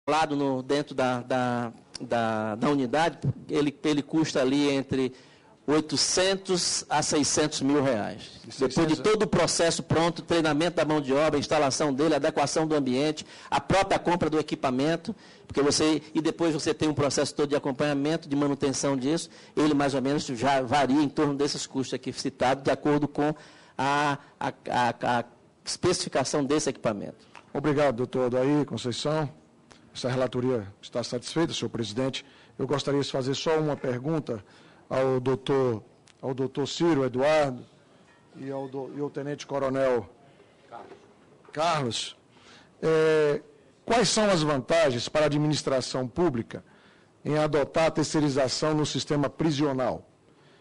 lado dentro da unidade, ele custa ali entre 800 a 600 mil reais. Depois de todo o processo pronto, treinamento da mão de obra, instalação dele, adequação do ambiente, a própria compra do equipamento, e depois você tem um processo todo de acompanhamento, de manutenção disso, ele mais ou menos já varia em torno desses custos aqui citados, de acordo com a especificação desse equipamento. Obrigado, doutor Odair Conceição. Essa relatoria está satisfeita, senhor presidente. Eu gostaria de fazer só uma pergunta ao doutor Ciro Eduardo e ao tenente-coronel Carlos. Quais são as vantagens para a administração pública em adotar a terceirização no sistema prisional?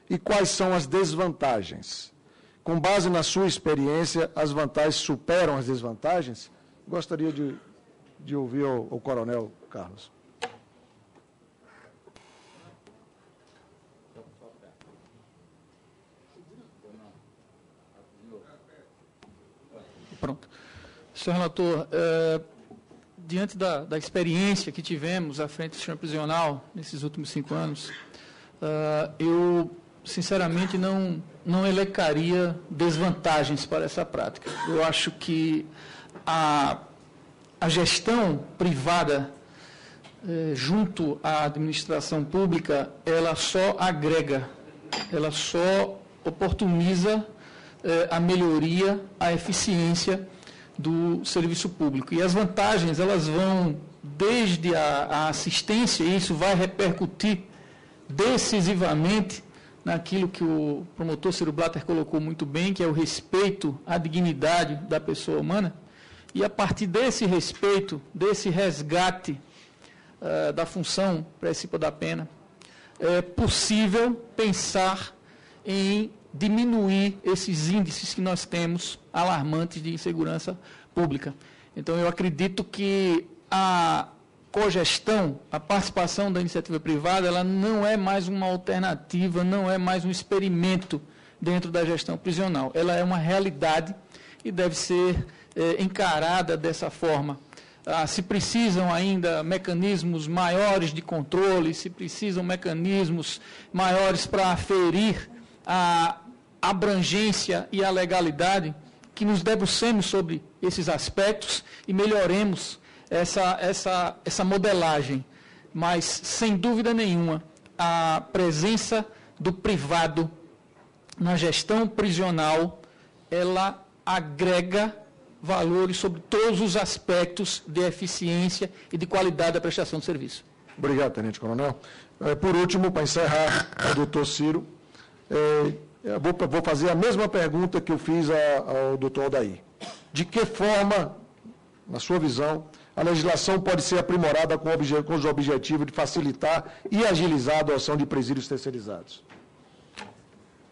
E quais são as desvantagens? Com base na sua experiência, as vantagens superam as desvantagens? Gostaria de ouvir o coronel Carlos. Pronto. Senhor relator, diante da experiência que tivemos à frente do sistema prisional nesses últimos 5 anos, eu, sinceramente, não elencaria desvantagens para essa prática. Eu acho que a gestão privada junto à administração pública, ela só agrega, ela só oportuniza a melhoria, a eficiência do serviço público. E as vantagens, elas vão desde a assistência, e isso vai repercutir decisivamente naquilo que o promotor Ciro Blatter colocou muito bem, que é o respeito à dignidade da pessoa humana. E a partir desse respeito, desse resgate da função princípio da pena, é possível pensar em diminuir esses índices que nós temos alarmantes de insegurança pública. Então, eu acredito que a cogestão, a participação da iniciativa privada, ela não é mais uma alternativa, não é mais um experimento dentro da gestão prisional. Ela é uma realidade e deve ser encarada dessa forma. Se precisam ainda mecanismos maiores de controle, se precisam mecanismos maiores para aferir a abrangência e a legalidade, que nos debrucemos sobre esses aspectos e melhoremos essa modelagem. Mas, sem dúvida nenhuma, a presença do privado na gestão prisional, ela agrega valores sobre todos os aspectos de eficiência e de qualidade da prestação de serviço. Obrigado, Tenente Coronel. Por último, para encerrar, ao doutor Ciro, eu vou fazer a mesma pergunta que eu fiz ao doutor Odair. De que forma, na sua visão, a legislação pode ser aprimorada com o objetivo de facilitar e agilizar a adoção de presídios terceirizados?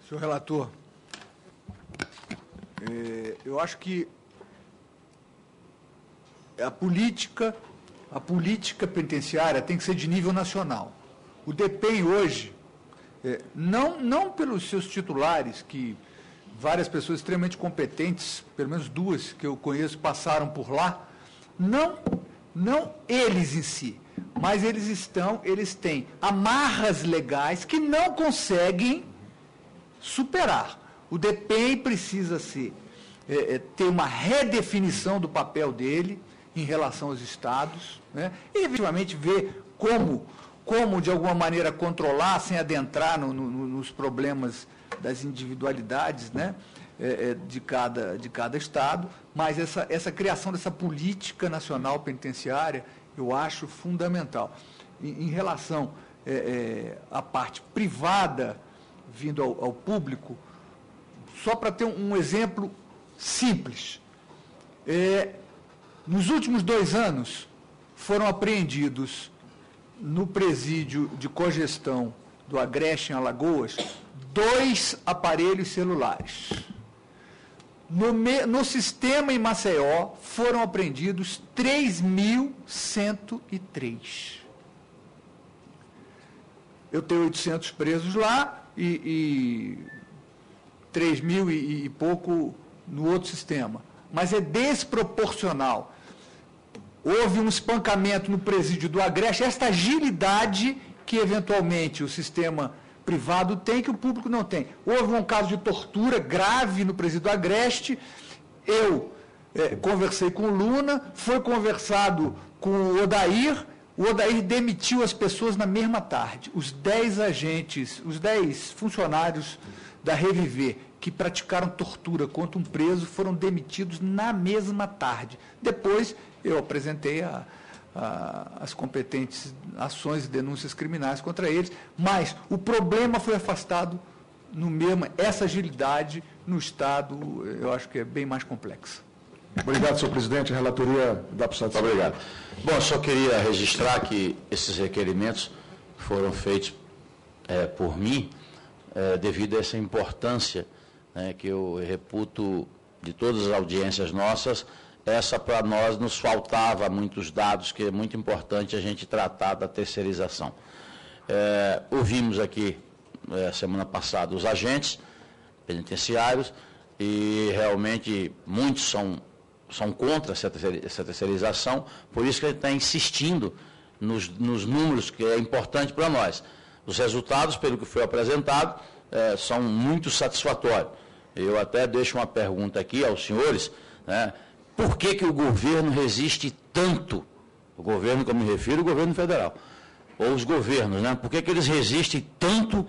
Senhor relator, eu acho que a política penitenciária tem que ser de nível nacional. O DEPEN hoje, não pelos seus titulares, que várias pessoas extremamente competentes, pelo menos 2 que eu conheço, passaram por lá, não eles em si, mas eles têm amarras legais que não conseguem superar. O DEPEN precisa ter uma redefinição do papel dele em relação aos estados, né? E, efetivamente, ver como, de alguma maneira, controlar, sem adentrar nos problemas das individualidades, né? De cada estado, mas essa criação dessa política nacional penitenciária, eu acho fundamental. Em relação à parte privada, vindo ao público, só para ter um exemplo simples, nos últimos 2 anos, foram apreendidos no presídio de cogestão do Agreste, em Alagoas, 2 aparelhos celulares. No sistema em Maceió, foram apreendidos 3.103. Eu tenho 800 presos lá e 3.000 e pouco no outro sistema. Mas é desproporcional. houve um espancamento no presídio do Agreste, esta agilidade que eventualmente o sistema privado tem, que o público não tem. Houve um caso de tortura grave no presídio do Agreste, eu conversei com o Luna, foi conversado com o Odair demitiu as pessoas na mesma tarde. Os 10 agentes, os 10 funcionários da Reviver que praticaram tortura contra um preso foram demitidos na mesma tarde. Depois eu apresentei as competentes ações e denúncias criminais contra eles, mas o problema foi afastado no mesmo, essa agilidade no Estado, eu acho que é bem mais complexa. Obrigado, senhor presidente. A relatoria dá para satisfazer. Obrigado. Bom, só queria registrar que esses requerimentos foram feitos por mim, devido a essa importância, né, que eu reputo de todas as audiências nossas. Essa, para nós, nos faltava muitos dados, que é muito importante a gente tratar da terceirização. Ouvimos aqui, semana passada, os agentes penitenciários, e realmente muitos são contra essa terceirização, por isso que a gente está insistindo nos números, que é importante para nós. Os resultados, pelo que foi apresentado, são muito satisfatórios. Eu até deixo uma pergunta aqui aos senhores, né, por que o governo resiste tanto, o governo que eu me refiro, o governo federal, ou os governos, né, por que eles resistem tanto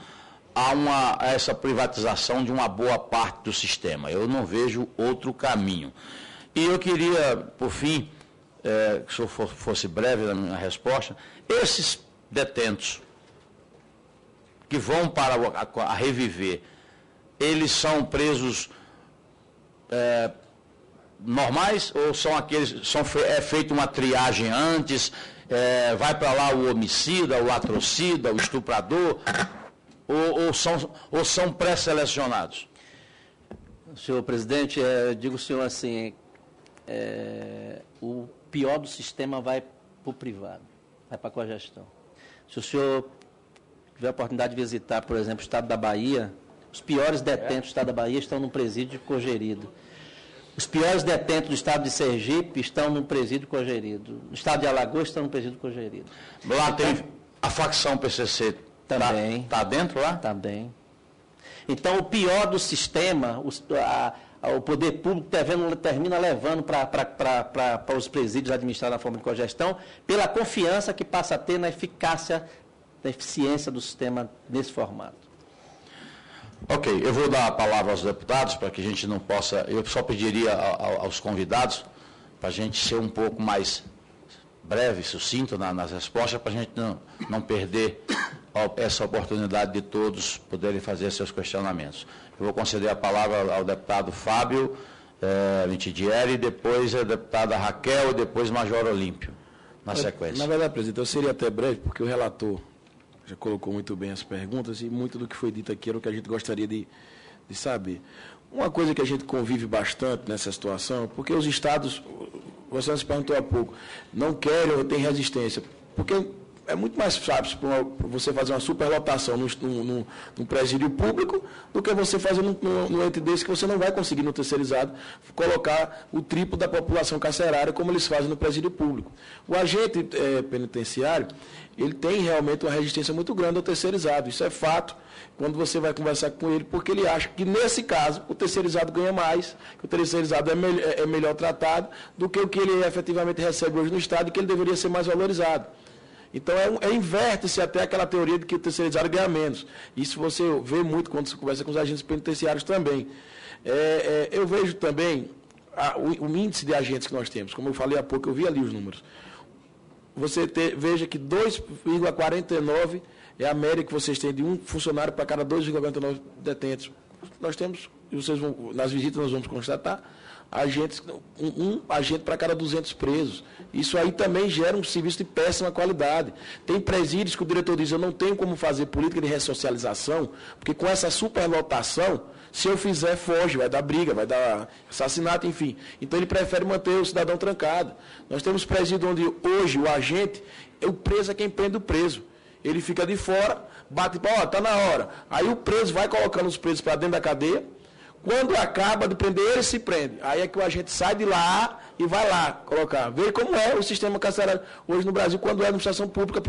a essa privatização de uma boa parte do sistema? Eu não vejo outro caminho. E eu queria, por fim, que se eu fosse breve na minha resposta, esses detentos que vão para a Reviver, eles são presos normais ou são aqueles, é feita uma triagem antes, vai para lá o homicida, o latrocida, o estuprador, ou são pré-selecionados? Senhor presidente, eu digo ao senhor assim, o pior do sistema vai para o privado, vai para a cogestão. Se o senhor tiver a oportunidade de visitar, por exemplo, o estado da Bahia, os piores detentos do estado da Bahia estão no presídio Cogerido. Os piores detentos do estado de Sergipe estão no presídio Cogerido. No estado de Alagoas estão no presídio Cogerido. Lá tem a facção PCC. Também. Está dentro lá? Também. Então, o pior do sistema, o poder público termina levando para os presídios administrados na forma de cogestão, pela confiança que passa a ter na eficácia, na eficiência do sistema nesse formato. Ok, eu vou dar a palavra aos deputados, para que a gente não possa... Eu só pediria aos convidados, para a gente ser um pouco mais breve, sucinto nas respostas, para a gente não perder essa oportunidade de todos poderem fazer seus questionamentos. Eu vou conceder a palavra ao deputado Fábio Mitidieri, depois a deputada Raquel e depois Major Olímpio, na sequência. Na verdade, presidente, eu seria até breve, porque o relator já colocou muito bem as perguntas e muito do que foi dito aqui era o que a gente gostaria de saber. Uma coisa que a gente convive bastante nessa situação, porque os estados, você se perguntou há pouco, não querem ou têm resistência, porque é muito mais fácil para você fazer uma superlotação num presídio público do que você fazer num ente desse que você não vai conseguir no terceirizado colocar o triplo da população carcerária como eles fazem no presídio público. O agente penitenciário, ele tem realmente uma resistência muito grande ao terceirizado, isso é fato, quando você vai conversar com ele, porque ele acha que, nesse caso, o terceirizado ganha mais, que o terceirizado é melhor tratado do que o que ele efetivamente recebe hoje no Estado e que ele deveria ser mais valorizado. Então, inverte-se até aquela teoria de que o terceirizado ganha menos. Isso você vê muito quando você conversa com os agentes penitenciários também. Eu vejo também o índice de agentes que nós temos. Como eu falei há pouco, eu vi ali os números. Você veja que 2,49 é a média que vocês têm de um funcionário para cada 2,49 detentos. Nós temos, nas visitas nós vamos constatar, um agente para cada 200 presos. Isso aí também gera um serviço de péssima qualidade. Tem presídios que o diretor diz, eu não tenho como fazer política de ressocialização, porque com essa superlotação, se eu fizer, foge, vai dar briga, vai dar assassinato, enfim. Então ele prefere manter o cidadão trancado. Nós temos presídio onde hoje o agente, o preso é quem prende o preso. Ele fica de fora, bate para, está na hora. Aí o preso vai colocando os presos para dentro da cadeia. Quando acaba de prender, ele se prende. Aí é que o agente sai de lá, e vai lá colocar. Veja como é o sistema carcerário hoje no Brasil, quando é administração pública,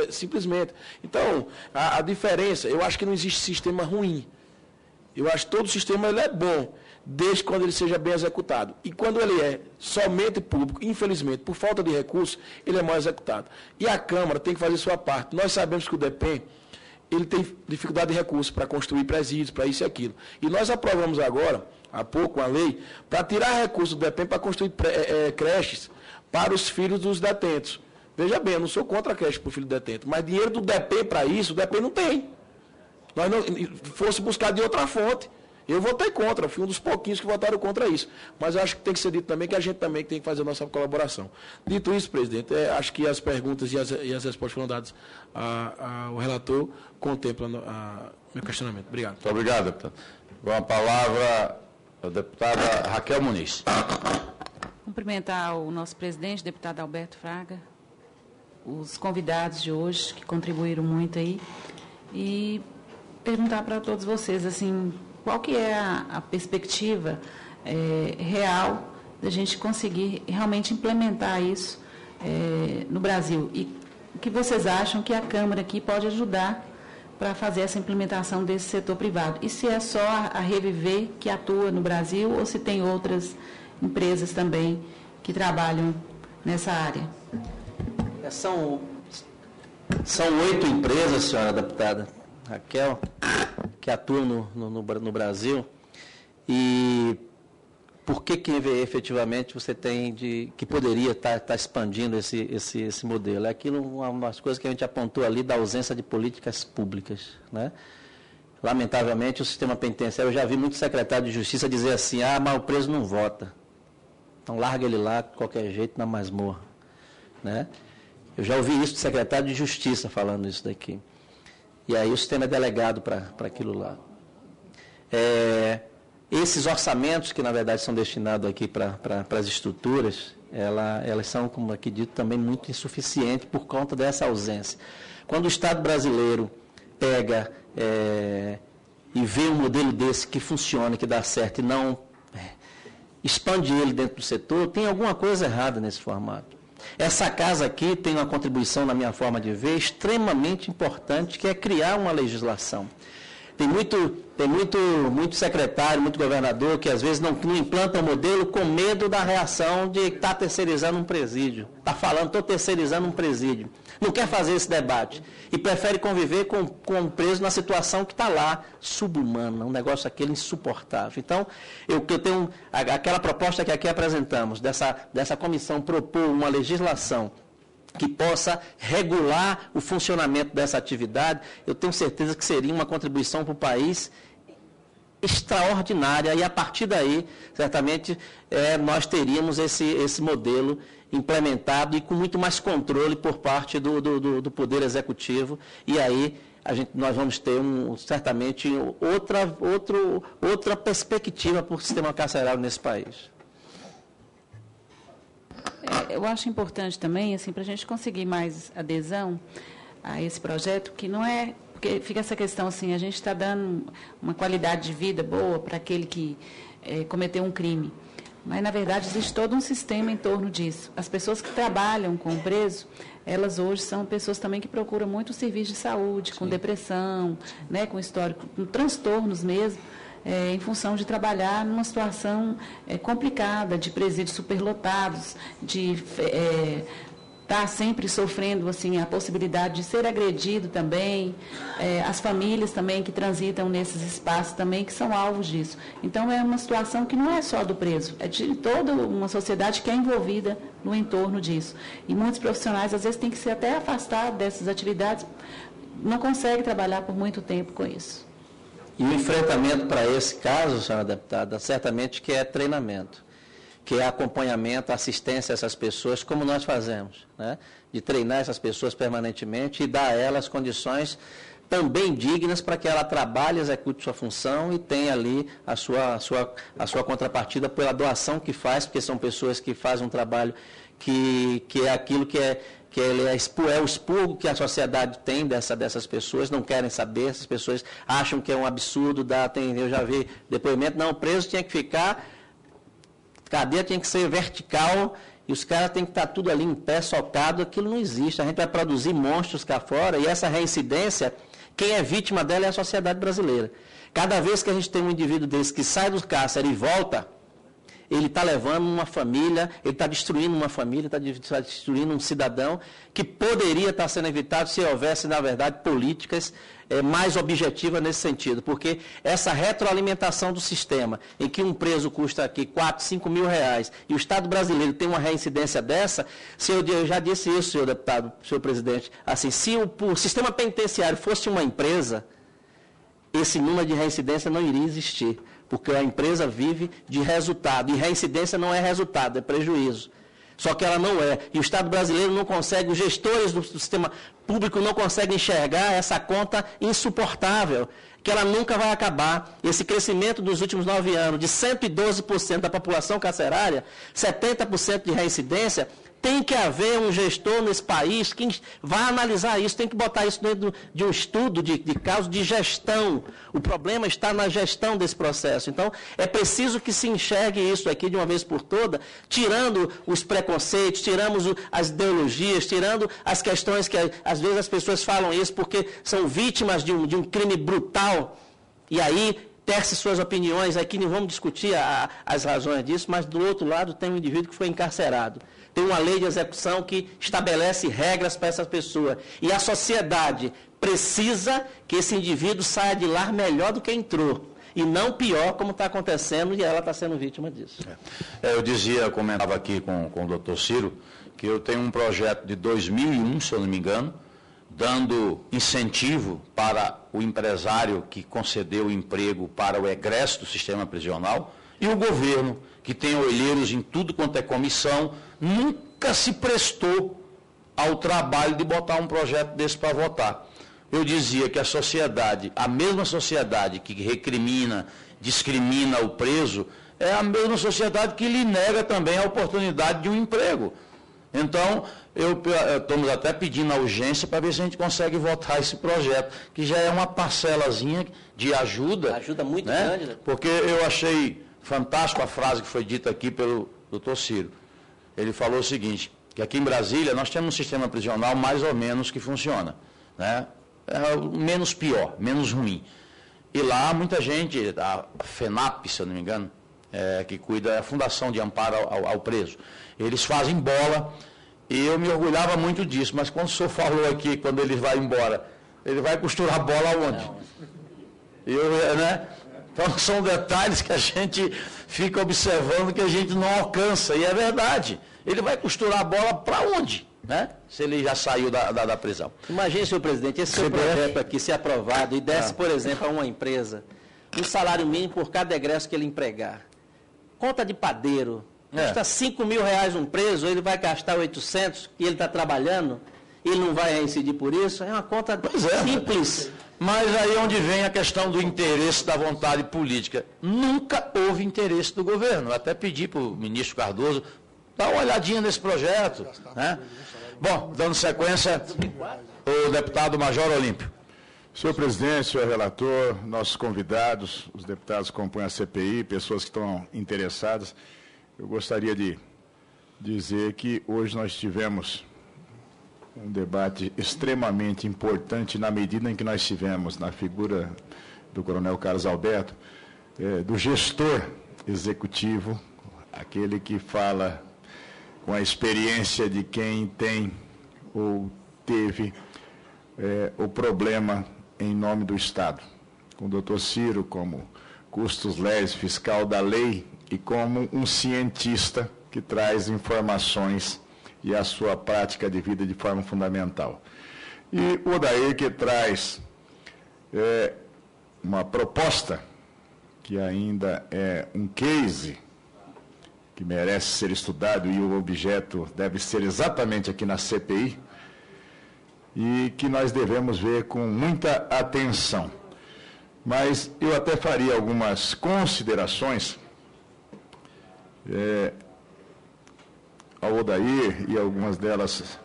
simplesmente. Então, a diferença, eu acho que não existe sistema ruim. Eu acho que todo sistema ele é bom, desde quando ele seja bem executado. E quando ele é somente público, infelizmente, por falta de recursos, ele é mal executado. E a Câmara tem que fazer sua parte. Nós sabemos que o DEPEN, ele tem dificuldade de recursos para construir presídios, para isso e aquilo. E nós aprovamos agora, há pouco, uma lei, para tirar recursos do DEPEN para construir creches para os filhos dos detentos. Veja bem, eu não sou contra a creche para o filho detento, mas dinheiro do DEPEN para isso, o DEPEN não tem. Nós não fosse buscar de outra fonte. Eu votei contra, fui um dos pouquinhos que votaram contra isso. Mas eu acho que tem que ser dito também que a gente também tem que fazer a nossa colaboração. Dito isso, presidente, acho que as perguntas e as respostas foram dadas ao relator, contemplam meu questionamento. Obrigado. Muito obrigado, deputado. Com a palavra a deputada Raquel Muniz. Cumprimentar o nosso presidente, deputado Alberto Fraga, os convidados de hoje, que contribuíram muito aí, e perguntar para todos vocês, assim, qual que é a perspectiva real da gente conseguir realmente implementar isso no Brasil? E o que vocês acham que a Câmara aqui pode ajudar para fazer essa implementação desse setor privado? E se é só a Reviver que atua no Brasil ou se tem outras empresas também que trabalham nessa área? São 8 empresas, senhora deputada Raquel, que atuam no Brasil. E por que efetivamente você tem que poderia estar expandindo esse modelo? É aquilo, uma das coisas que a gente apontou ali da ausência de políticas públicas, né? Lamentavelmente, o sistema penitenciário, eu já vi muito secretário de Justiça dizer assim, mas o preso não vota. Então larga ele lá, de qualquer jeito, na masmorra, né? Eu já ouvi isso do secretário de Justiça falando isso daqui. E aí o sistema é delegado para aquilo lá. Esses orçamentos, que na verdade são destinados aqui para as estruturas, elas são, como aqui dito, também muito insuficientes por conta dessa ausência. Quando o Estado brasileiro pega e vê um modelo desse que funciona, que dá certo, e não expande ele dentro do setor, tem alguma coisa errada nesse formato. Essa casa aqui tem uma contribuição, na minha forma de ver, extremamente importante, que é criar uma legislação. Tem muito secretário, muito governador, que às vezes não implanta o modelo com medo da reação de estar terceirizando um presídio. Está falando, estou terceirizando um presídio. Não quer fazer esse debate. E prefere conviver com um preso na situação que está lá, subhumana, um negócio aquele insuportável. Então, eu tenho aquela proposta que aqui apresentamos, dessa comissão propor uma legislação que possa regular o funcionamento dessa atividade, eu tenho certeza que seria uma contribuição para o país extraordinária, e a partir daí, certamente, nós teríamos esse modelo implementado e com muito mais controle por parte do Poder Executivo, e aí nós vamos ter certamente outra perspectiva para o sistema carcerário nesse país. Eu acho importante também, assim, para a gente conseguir mais adesão a esse projeto, que não é, porque fica essa questão assim, a gente está dando uma qualidade de vida boa para aquele que cometeu um crime, mas na verdade existe todo um sistema em torno disso. As pessoas que trabalham com o preso, elas hoje são pessoas também que procuram muito serviço de saúde, com depressão, né, com histórico, com transtornos mesmo, em função de trabalhar numa situação complicada, de presídios superlotados, de estar sempre sofrendo assim, a possibilidade de ser agredido também, as famílias também que transitam nesses espaços também, que são alvos disso. Então, é uma situação que não é só do preso, é de toda uma sociedade que é envolvida no entorno disso. E muitos profissionais, às vezes, têm que ser até afastados dessas atividades, não conseguem trabalhar por muito tempo com isso. E o enfrentamento para esse caso, senhora deputada, certamente que é treinamento, que é acompanhamento, assistência a essas pessoas, como nós fazemos, né? De treinar essas pessoas permanentemente e dar a elas condições também dignas para que ela trabalhe, execute sua função e tenha ali a sua contrapartida pela doação que faz, porque são pessoas que fazem um trabalho que é aquilo que é o expurgo que a sociedade tem dessas pessoas, não querem saber, essas pessoas acham que é um absurdo, eu já vi depoimento, não, o preso tinha que ficar cadeia tinha que ser vertical e os caras têm que estar tudo ali em pé, socado. Aquilo não existe. A gente vai produzir monstros cá fora e essa reincidência, quem é vítima dela é a sociedade brasileira. Cada vez que a gente tem um indivíduo desse que sai do cárcere e volta, ele está levando uma família, ele está destruindo uma família, está destruindo um cidadão que poderia estar sendo evitado se houvesse, na verdade, políticas mais objetivas nesse sentido. Porque essa retroalimentação do sistema, em que um preso custa aqui 4, 5 mil reais, e o Estado brasileiro tem uma reincidência dessa, eu já disse isso, senhor deputado, senhor presidente, assim, se o sistema penitenciário fosse uma empresa, esse número de reincidência não iria existir. Porque a empresa vive de resultado, e reincidência não é resultado, é prejuízo. Só que ela não é. E o Estado brasileiro não consegue, os gestores do sistema público não conseguem enxergar essa conta insuportável, que ela nunca vai acabar. Esse crescimento dos últimos 9 anos, de 112% da população carcerária, 70% de reincidência, tem que haver um gestor nesse país que vá analisar isso, tem que botar isso dentro de um estudo de caso de gestão. O problema está na gestão desse processo. Então, é preciso que se enxergue isso aqui de uma vez por toda, tirando os preconceitos, tiramos as ideologias, tirando as questões que, às vezes, as pessoas falam isso porque são vítimas de um crime brutal. E aí, tece suas opiniões, aqui não vamos discutir as razões disso, mas do outro lado tem um indivíduo que foi encarcerado. Tem uma lei de execução que estabelece regras para essa pessoa. E a sociedade precisa que esse indivíduo saia de lá melhor do que entrou. E não pior, como está acontecendo, e ela está sendo vítima disso. Eu comentava aqui com o doutor Ciro, que eu tenho um projeto de 2001, se eu não me engano, dando incentivo para o empresário que concedeu o emprego para o egresso do sistema prisional, e o governo, que tem olheiros em tudo quanto é comissão, nunca se prestou ao trabalho de botar um projeto desse para votar. Eu dizia que a sociedade, a mesma sociedade que recrimina, discrimina o preso, é a mesma sociedade que lhe nega também a oportunidade de um emprego. Então, estamos até pedindo a urgência para ver se a gente consegue votar esse projeto, que já é uma parcelazinha de ajuda. Ajuda muito, né? grande, né? Porque eu achei fantástico a frase que foi dita aqui pelo doutor Ciro. Ele falou o seguinte, que aqui em Brasília nós temos um sistema prisional mais ou menos que funciona, né? É menos pior, menos ruim. E lá muita gente, a FENAP, se eu não me engano, que cuida da Fundação de Amparo ao Preso, eles fazem bola, e eu me orgulhava muito disso, mas quando o senhor falou aqui, quando ele vai embora, ele vai costurar a bola aonde? Né? Então são detalhes que a gente fica observando que a gente não alcança, e é verdade. Ele vai costurar a bola para onde? Né? Se ele já saiu da prisão. Imagine, senhor presidente, esse seu projeto aqui ser aprovado e desse, por exemplo, a uma empresa um salário mínimo por cada egresso que ele empregar. Conta de padeiro. Custa 5 mil reais um preso, ele vai gastar 800 e ele está trabalhando, ele não vai reincidir por isso. É uma conta simples. Mas aí é onde vem a questão do interesse, da vontade política. Nunca houve interesse do governo. Eu até pedi para o ministro Cardoso dar uma olhadinha nesse projeto. Né? Bom, dando sequência, o deputado Major Olímpio. Senhor presidente, senhor relator, nossos convidados, os deputados que compõem a CPI, pessoas que estão interessadas, eu gostaria de dizer que hoje nós tivemos um debate extremamente importante na medida em que nós tivemos, na figura do coronel Carlos Alberto, do gestor executivo, aquele que fala com a experiência de quem tem ou teve o problema em nome do Estado. Com o doutor Ciro como custos leves, fiscal da lei, e como um cientista que traz informações e a sua prática de vida de forma fundamental. E o Odair, que traz uma proposta que ainda é um case que merece ser estudado, e o objeto deve ser exatamente aqui na CPI, e que nós devemos ver com muita atenção. Mas eu até faria algumas considerações ao Odair, e algumas delas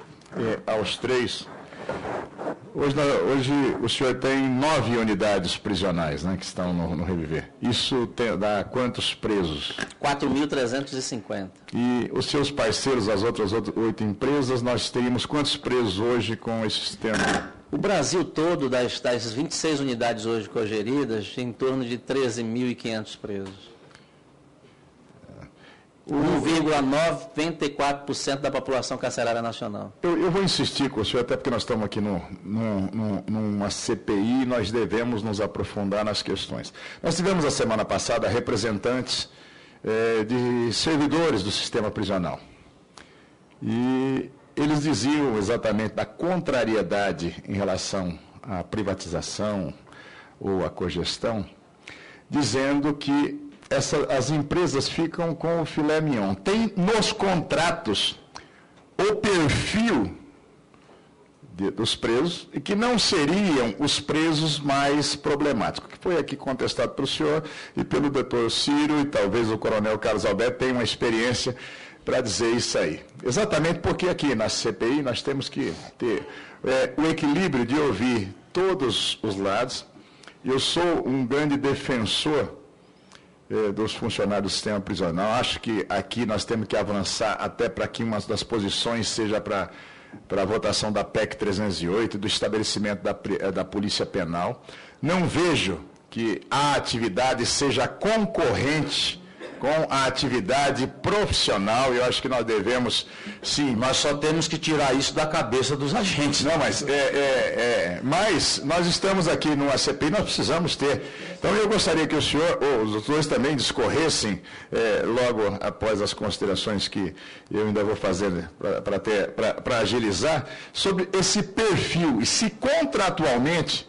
aos três Hoje o senhor tem 9 unidades prisionais, né, que estão no Reviver. Isso dá quantos presos? 4.350. E os seus parceiros, as outras 8 empresas, nós teríamos quantos presos hoje com esse sistema? O Brasil todo, das 26 unidades hoje cogeridas, em torno de 13.500 presos. 1,94% da população carcerária nacional. Eu vou insistir com o senhor, até porque nós estamos aqui numa CPI e nós devemos nos aprofundar nas questões. Nós tivemos a semana passada representantes de servidores do sistema prisional. E eles diziam exatamente da contrariedade em relação à privatização ou à cogestão, dizendo que as empresas ficam com o filé mignon. Tem nos contratos o perfil dos presos e que não seriam os presos mais problemáticos, que foi aqui contestado pelo senhor e pelo doutor Ciro, e talvez o coronel Carlos Alberto tenha uma experiência para dizer isso aí. Exatamente porque aqui na CPI nós temos que ter o equilíbrio de ouvir todos os lados. Eu sou um grande defensor dos funcionários do sistema prisional. Acho que aqui nós temos que avançar até para que uma das posições seja para a votação da PEC 308, do estabelecimento da Polícia Penal. Não vejo que a atividade seja concorrente com a atividade profissional. Eu acho que nós devemos, sim. Nós só temos que tirar isso da cabeça dos agentes. Não, mas nós estamos aqui numa CPI, nós precisamos ter. Então eu gostaria que o senhor, ou os doutores também discorressem, logo após as considerações que eu ainda vou fazer para agilizar, sobre esse perfil, e se contratualmente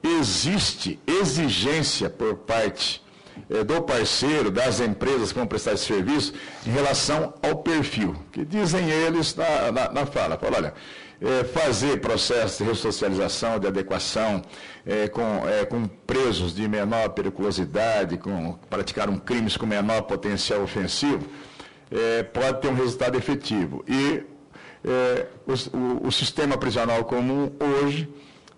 existe exigência por parte do parceiro, das empresas que vão prestar esse serviço, em relação ao perfil, que dizem eles na fala. Fala, olha, fazer processo de ressocialização, de adequação, com presos de menor periculosidade, praticaram crimes com menor potencial ofensivo, pode ter um resultado efetivo. E o sistema prisional comum hoje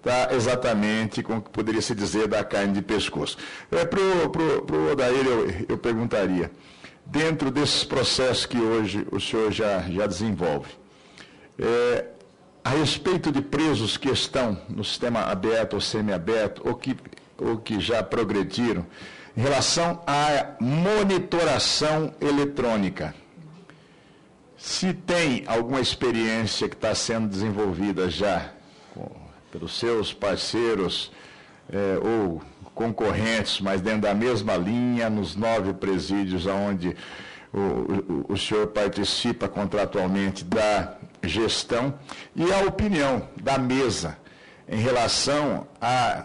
está exatamente com o que poderia se dizer da carne de pescoço. Para o Odair, eu perguntaria, dentro desses processos que hoje o senhor já desenvolve, a respeito de presos que estão no sistema aberto ou semiaberto, ou que já progrediram, em relação à monitoração eletrônica, se tem alguma experiência que está sendo desenvolvida já pelos seus parceiros ou concorrentes, mas dentro da mesma linha, nos 9 presídios onde o senhor participa contratualmente da gestão, e a opinião da mesa em relação à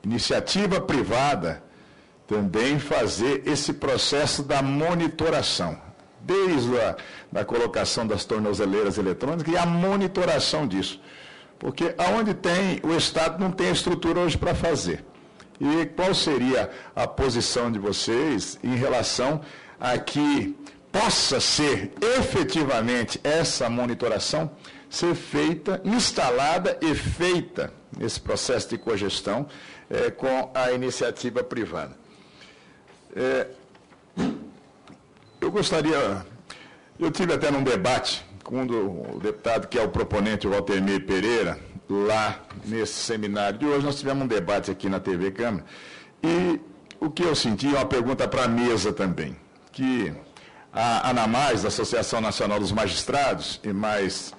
iniciativa privada também fazer esse processo da monitoração, desde a colocação das tornozeleiras eletrônicas e a monitoração disso. Porque aonde tem, o Estado não tem a estrutura hoje para fazer. E qual seria a posição de vocês em relação a que possa ser efetivamente essa monitoração ser feita, instalada e feita nesse processo de cogestão com a iniciativa privada? Eu tive até num debate com o deputado que é o proponente, o Waltermir Pereira, lá nesse seminário de hoje. Nós tivemos um debate aqui na TV Câmara, e o que eu senti é uma pergunta para a mesa também, que a ANAMAS, da Associação Nacional dos Magistrados, e mais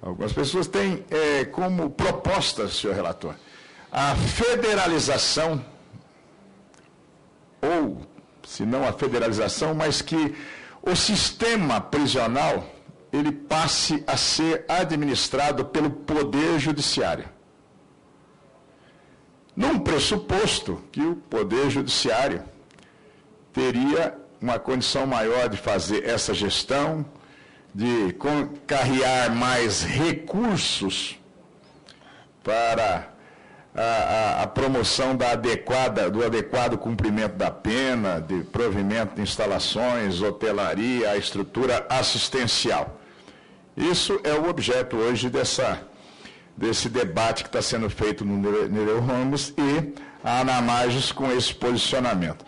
algumas pessoas têm como proposta, senhor relator, a federalização, ou, se não a federalização, mas que o sistema prisional ele passe a ser administrado pelo Poder Judiciário. Num pressuposto que o Poder Judiciário teria uma condição maior de fazer essa gestão, de carrear mais recursos para a promoção do adequado cumprimento da pena, de provimento de instalações, hotelaria, a estrutura assistencial. Isso é o objeto hoje desse debate que está sendo feito no Nereu Ramos e a Ana Magis com esse posicionamento.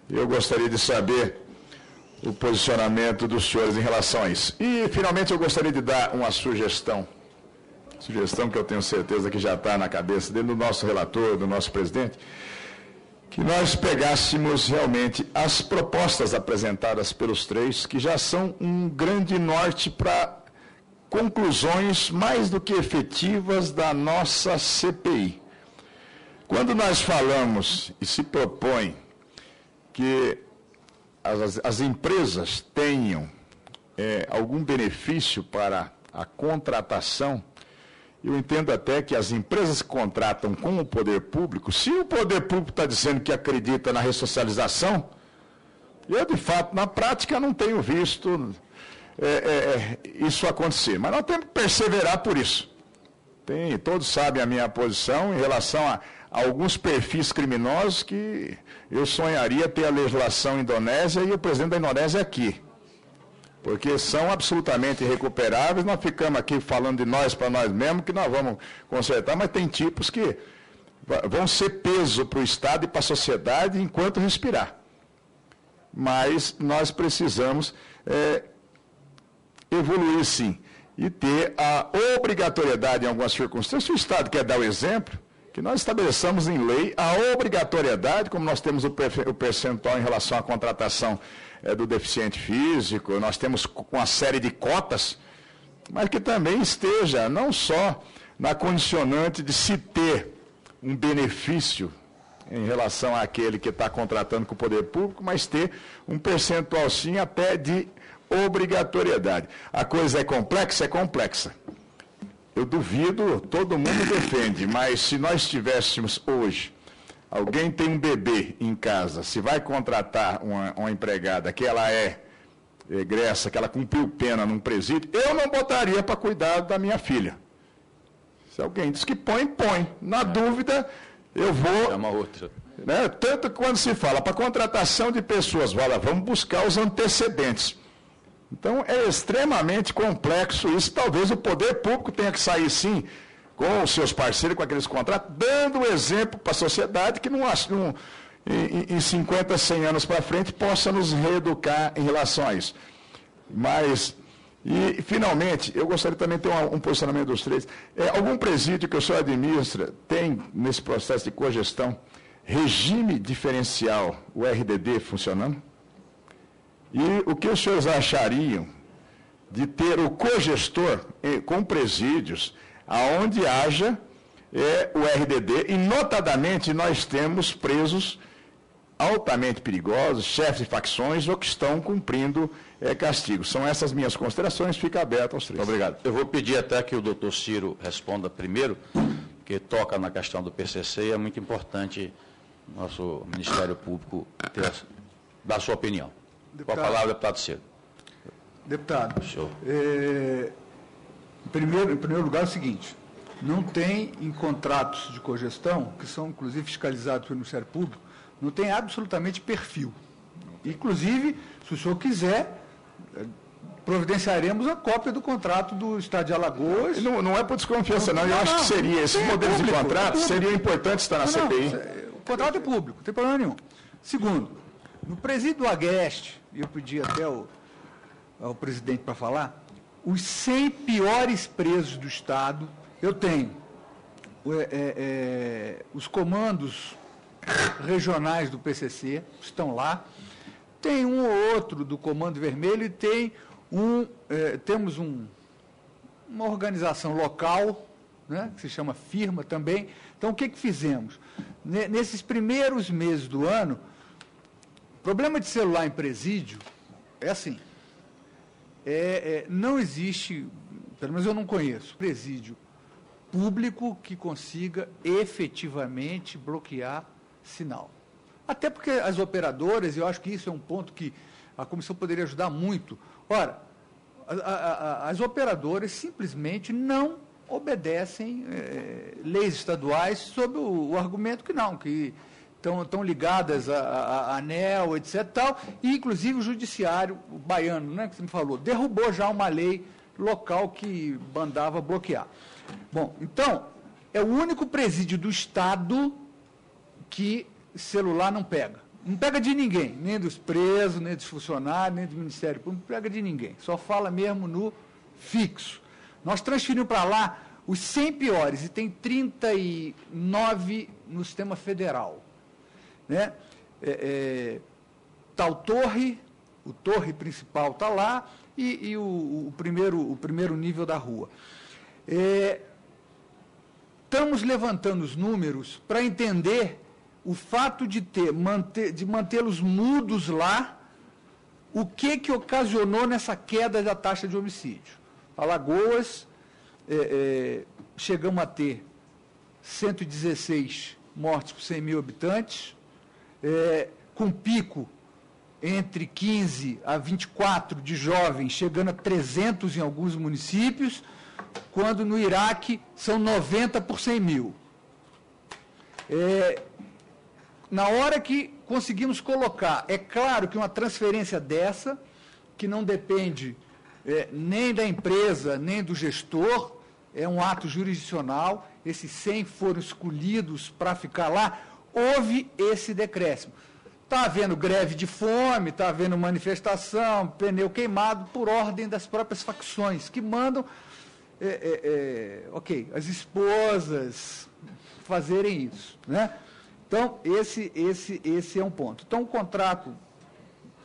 Eu gostaria de saber o posicionamento dos senhores em relação a isso. E, finalmente, eu gostaria de dar uma sugestão que eu tenho certeza que já está na cabeça do nosso relator, do nosso presidente, que nós pegássemos realmente as propostas apresentadas pelos três, que já são um grande norte para conclusões mais do que efetivas da nossa CPI. Quando nós falamos e se propõe que as empresas tenham algum benefício para a contratação, eu entendo até que as empresas que contratam com o poder público, se o poder público está dizendo que acredita na ressocialização, eu, de fato, na prática, não tenho visto isso acontecer. Mas nós temos que perseverar por isso. Todos sabem a minha posição em relação a alguns perfis criminosos que eu sonharia ter a legislação indonésia e o presidente da Indonésia aqui. Porque são absolutamente irrecuperáveis, nós ficamos aqui falando de nós para nós mesmos, que nós vamos consertar, mas tem tipos que vão ser peso para o Estado e para a sociedade enquanto respirar. Mas nós precisamos evoluir sim, e ter a obrigatoriedade em algumas circunstâncias. Se o Estado quer dar o exemplo, que nós estabeleçamos em lei a obrigatoriedade, como nós temos o percentual em relação à contratação do deficiente físico, nós temos uma série de cotas, mas que também esteja não só na condicionante de se ter um benefício em relação àquele que está contratando com o poder público, mas ter um percentual sim até de obrigatoriedade. A coisa é complexa? É complexa. Eu duvido, todo mundo defende, mas se nós tivéssemos hoje, alguém tem um bebê em casa, se vai contratar uma empregada que ela é egressa, que ela cumpriu pena num presídio, eu não botaria para cuidar da minha filha. Se alguém diz que põe, põe. Na dúvida, eu vou... É uma outra. Né? Tanto que quando se fala para contratação de pessoas, vamos buscar os antecedentes. Então, é extremamente complexo isso. Talvez o poder público tenha que sair, sim, com os seus parceiros, com aqueles contratos, dando exemplo para a sociedade que em 50, 100 anos para frente possa nos reeducar em relação a isso. Mas, e finalmente, eu gostaria também de ter um posicionamento dos três. Algum presídio que o senhor administra tem, nesse processo de cogestão, regime diferencial, o RDD, funcionando? E o que os senhores achariam de ter o cogestor com presídios, aonde haja o RDD, e notadamente nós temos presos altamente perigosos, chefes de facções ou que estão cumprindo castigo. São essas minhas considerações, fica aberto aos três. Obrigado. Eu vou pedir até que o doutor Ciro responda primeiro, que toca na questão do PCC, e é muito importante nosso Ministério Público dar sua opinião. Deputado, com a palavra, deputado Ciro. Deputado, em primeiro lugar é o seguinte, não tem em contratos de cogestão, que são inclusive fiscalizados pelo Ministério Público, não tem absolutamente perfil. Inclusive, se o senhor quiser, providenciaremos a cópia do contrato do Estado de Alagoas. Não é por desconfiança, não. Eu acho que seria, esses modelos de contrato, seria importante estar na CPI. O contrato é público, não tem problema nenhum. Segundo, no presídio do Agreste, e eu pedi até ao presidente para falar, os 100 piores presos do Estado, eu tenho os comandos regionais do PCC, estão lá, tem um ou outro do Comando Vermelho e temos uma organização local, né, que se chama Firma também. Então, o que fizemos? Nesses primeiros meses do ano, problema de celular em presídio é assim, não existe, pelo menos eu não conheço, presídio público que consiga efetivamente bloquear sinal. Até porque as operadoras, eu acho que isso é um ponto que a comissão poderia ajudar muito. Ora, as operadoras simplesmente não obedecem leis estaduais sob o argumento que não, que estão ligadas à ANEEL, etc. Tal, e, inclusive, o judiciário baiano, né, que você me falou, derrubou já uma lei local que mandava bloquear. Bom, então, é o único presídio do Estado que celular não pega. Não pega de ninguém, nem dos presos, nem dos funcionários, nem do Ministério Público, não pega de ninguém. Só fala mesmo no fixo. Nós transferimos para lá os 100 piores, e tem 39 no sistema federal. Né? Tá o torre principal está lá, e o primeiro nível da rua. Estamos levantando os números para entender o fato de mantê-los mudos lá, o que ocasionou nessa queda da taxa de homicídio. Alagoas, chegamos a ter 116 mortes por 100 mil habitantes, com pico entre 15 a 24 de jovens, chegando a 300 em alguns municípios, quando no Iraque são 90 por 100 mil. Na hora que conseguimos colocar, é claro que uma transferência dessa, que não depende nem da empresa, nem do gestor, é um ato jurisdicional, esses 100 foram escolhidos para ficar lá, houve esse decréscimo. Está havendo greve de fome, está havendo manifestação, pneu queimado, por ordem das próprias facções, que mandam, as esposas fazerem isso, né? Então, esse é um ponto. Então, o contrato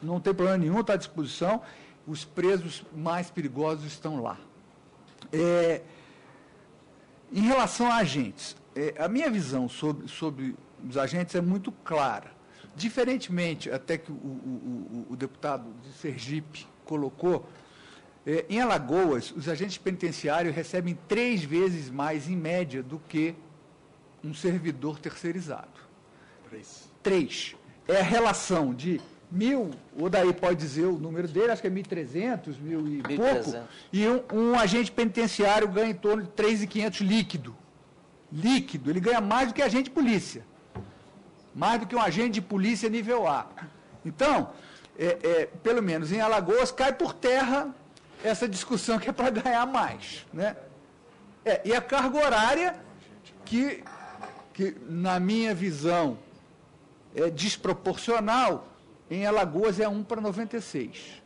não tem problema nenhum, está à disposição, os presos mais perigosos estão lá. Em relação a agentes, a minha visão sobre os agentes é muito clara. Diferentemente, até que o deputado de Sergipe colocou, em Alagoas, os agentes penitenciários recebem 3 vezes mais, em média, do que um servidor terceirizado. 3. É a relação de 1.000, o daí pode dizer o número dele, acho que é 1.300, 1.000 e pouco, e um agente penitenciário ganha em torno de 3.500 líquido. Líquido, ele ganha mais do que agente de polícia. Mais do que um agente de polícia nível A. Então, pelo menos em Alagoas, cai por terra essa discussão que é para ganhar mais. Né? E a carga horária, que na minha visão é desproporcional, em Alagoas é 1 para 96.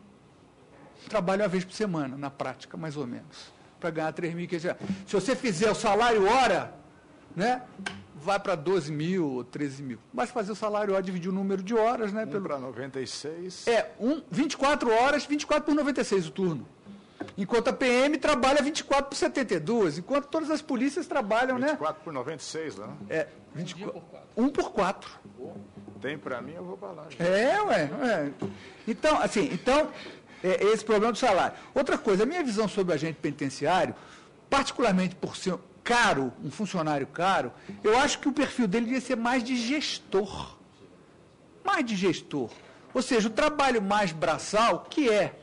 Trabalho uma vez por semana, na prática, mais ou menos, para ganhar 3.500. Se você fizer o salário hora, né, vai para 12 mil ou 13 mil. Basta fazer o salário hora, dividir o número de horas. Né, para 96. 24 horas, 24 por 96 o turno. Enquanto a PM trabalha 24 por 72, enquanto todas as polícias trabalham, 24 por 96, não? 1 por 4. Tem para mim, eu vou para lá. Então, esse problema do salário. Outra coisa, a minha visão sobre o agente penitenciário, particularmente por ser caro, um funcionário caro, eu acho que o perfil dele devia ser mais de gestor. Mais de gestor. Ou seja, o trabalho mais braçal, que é